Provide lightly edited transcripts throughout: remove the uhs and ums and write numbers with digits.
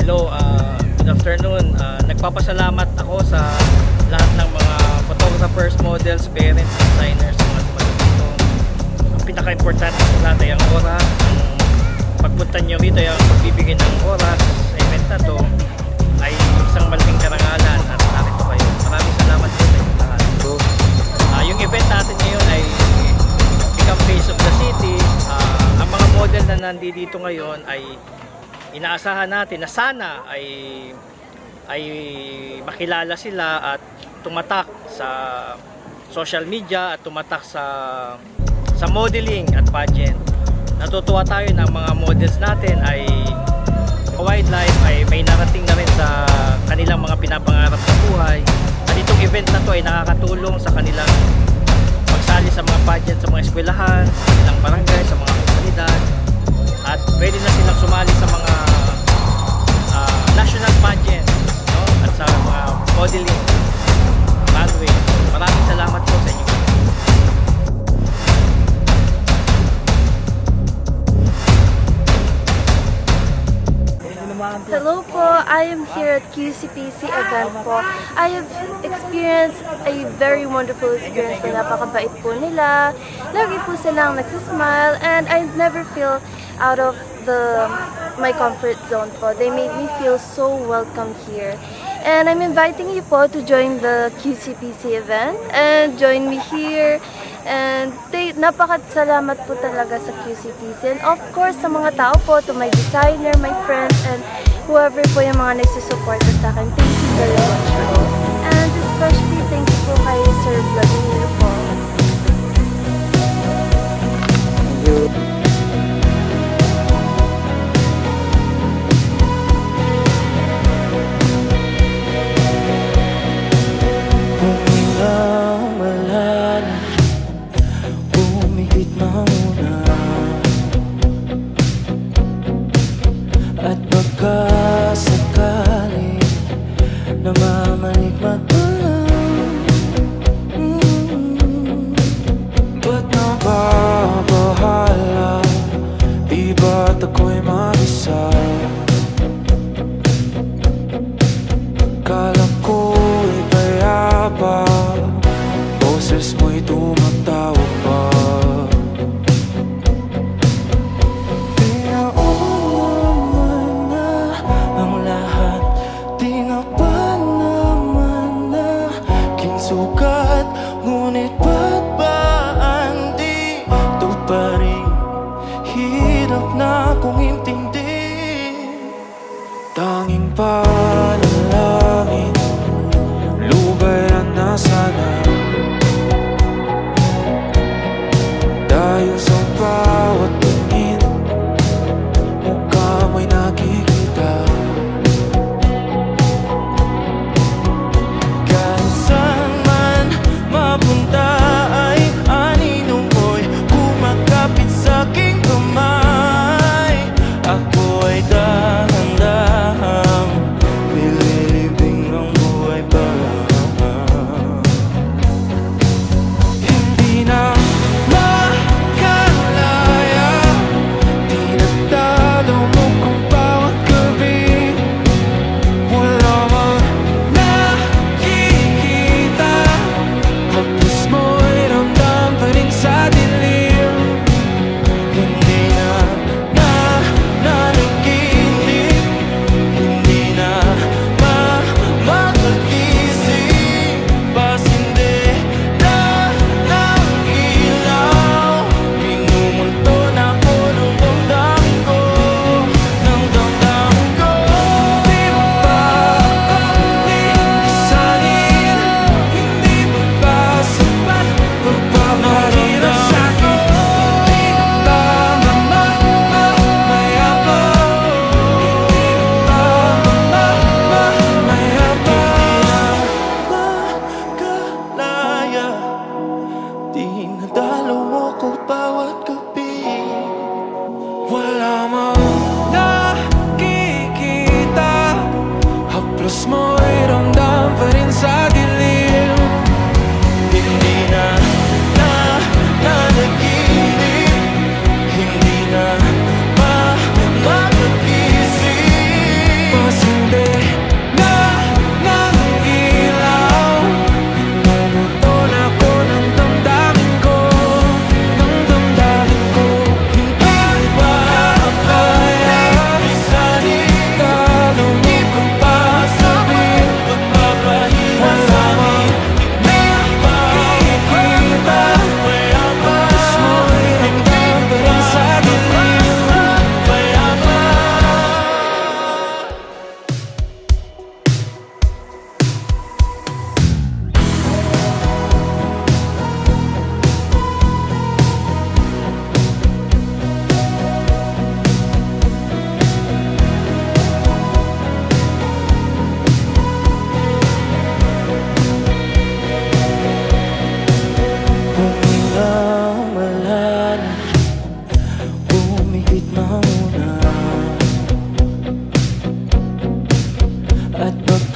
Hello, good afternoon. Nagpapasalamat ako sa lahat ng mga photographers, models, parents, designers, mga tumating dito. Ang pinaka-importante sa lahat ay ang oras. Ang pagpunta nyo rito, yung pagbibigay ng oras sa event na to ay isang malaking karangalan at narito kayo. Maraming salamat po sa inyo lahat. Yung event natin ngayon ay Become Face of the City. Ang mga model na nandito ngayon ay inaasahan natin na sana ay makilala sila at tumatak sa social media at tumatak sa modeling at pageant. Natutuwa tayo ng mga models natin ay wildlife ay may narating na rin sa kanilang mga pinapangarap sa buhay. At itong event na to ay nakakatulong sa kanilang pagsali sa mga pageant sa mga eskwelahan, sa kanilang barangay, sa mga komunidad. At pwede na silang sumali sa mga national pageant, no? At sa mga modeling runway. Maraming salamat po sa inyo. Hello po, I am here at QCPC event po. I have experienced a very wonderful experience po. Napakabait po nila. Lagi po silang nagsismile and I never feel out of my comfort zone po. They made me feel so welcome here. And I'm inviting you po to join the QCPC event and join me here. And napakasalamat po talaga sa QCPC. And of course, sa mga tao po, to my designer, my friends, and whoever po yung mga nagsusuporta sa akin. Thank you very much po. And especially thank you po kay Sir Vladimir po. At baka sakaling namamalik matulang ba't nababahala? Di ba't ako'y mag-isa? Kala ko'y payapa, boses mo'y tumatawag pa. Sukat, ngunit ba't ba andito pa rin? Hirap na kong intindi. Tanging panalangin, lubayan na sana. Dahil sa bawat tingin, mukha mo'y nakikita. Ako ay dahan-dahang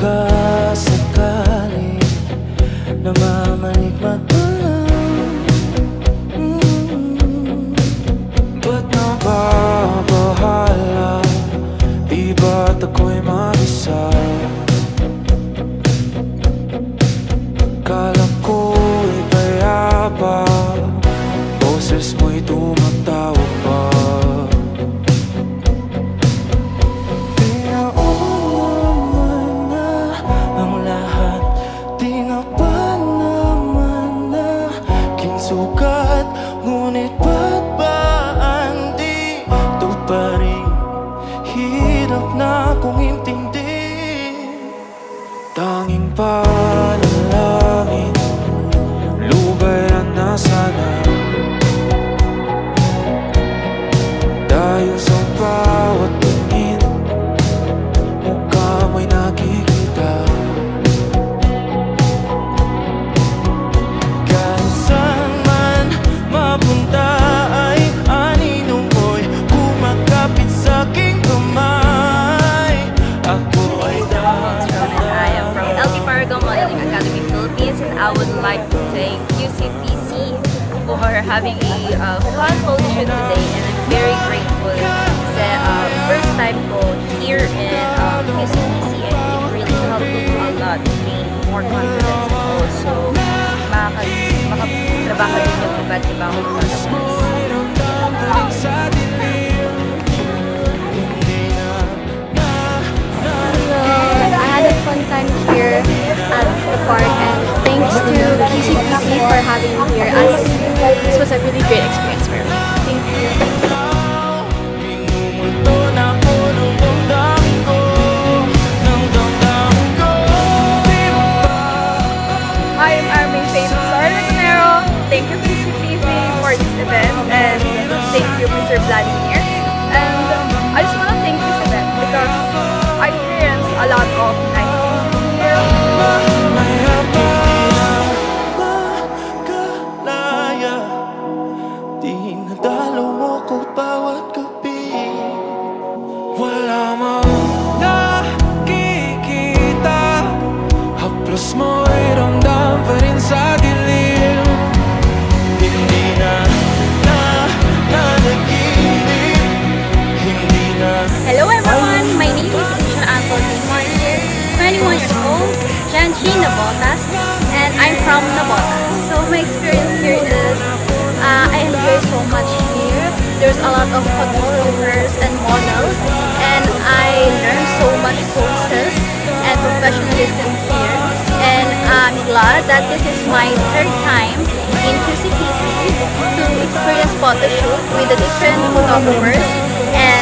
ka sakaling namamaligmata ba't nababahala? Di ba't ako'y mag-isa? Kala ko'y payapa, boses mo'y tumatawag pa. Pinauman na ang lahat, di na pa naman na kinsukat. Ngunit ba't ba andito pa rin? Hirap na kong intindi. Tanging panalangin, lubayan na sana. Dahil sa bawat tingin, mukha mo'y nakikita. Kahit saan man mapunta ay anino mo'y kumakapit sa'king kamay. Ako ay I am from LT Paragon Modeling Academy Philippines, and I would like to thank QCPC for having a fun photo shoot today, and I'm very grateful. Kasi first time ko here in QCPC, and it really helped me a lot to gain more confidence and also makatrabaho din yung iba't ibang customers. I had a fun time here at the park, and thanks to QCPC for having me here. This was a really great experience for me. Thank you. I am Armin Faith Lagunero. Thank you QCPC for this event, and thank you Mr. Vladimir. And I just want to thank this event because I experienced a lot of nice things here. Makalaya, dinadalo mo ko bawat gabi. Wala mang nakikita, haplos mo'y ramdam pa rin sa dilim. Hindi na nanaginip, hindi na. Hello everyone, my name is Isha Anthony Martir, 21 years old, Janshi Nabotas, and I'm from Nabotas. So my experience here is, I enjoy so much here. There's a lot of photographers and models, and I learned so much poses and professionalism here. And I'm glad that this is my third time in QCPC to experience photo shoot with the different photographers and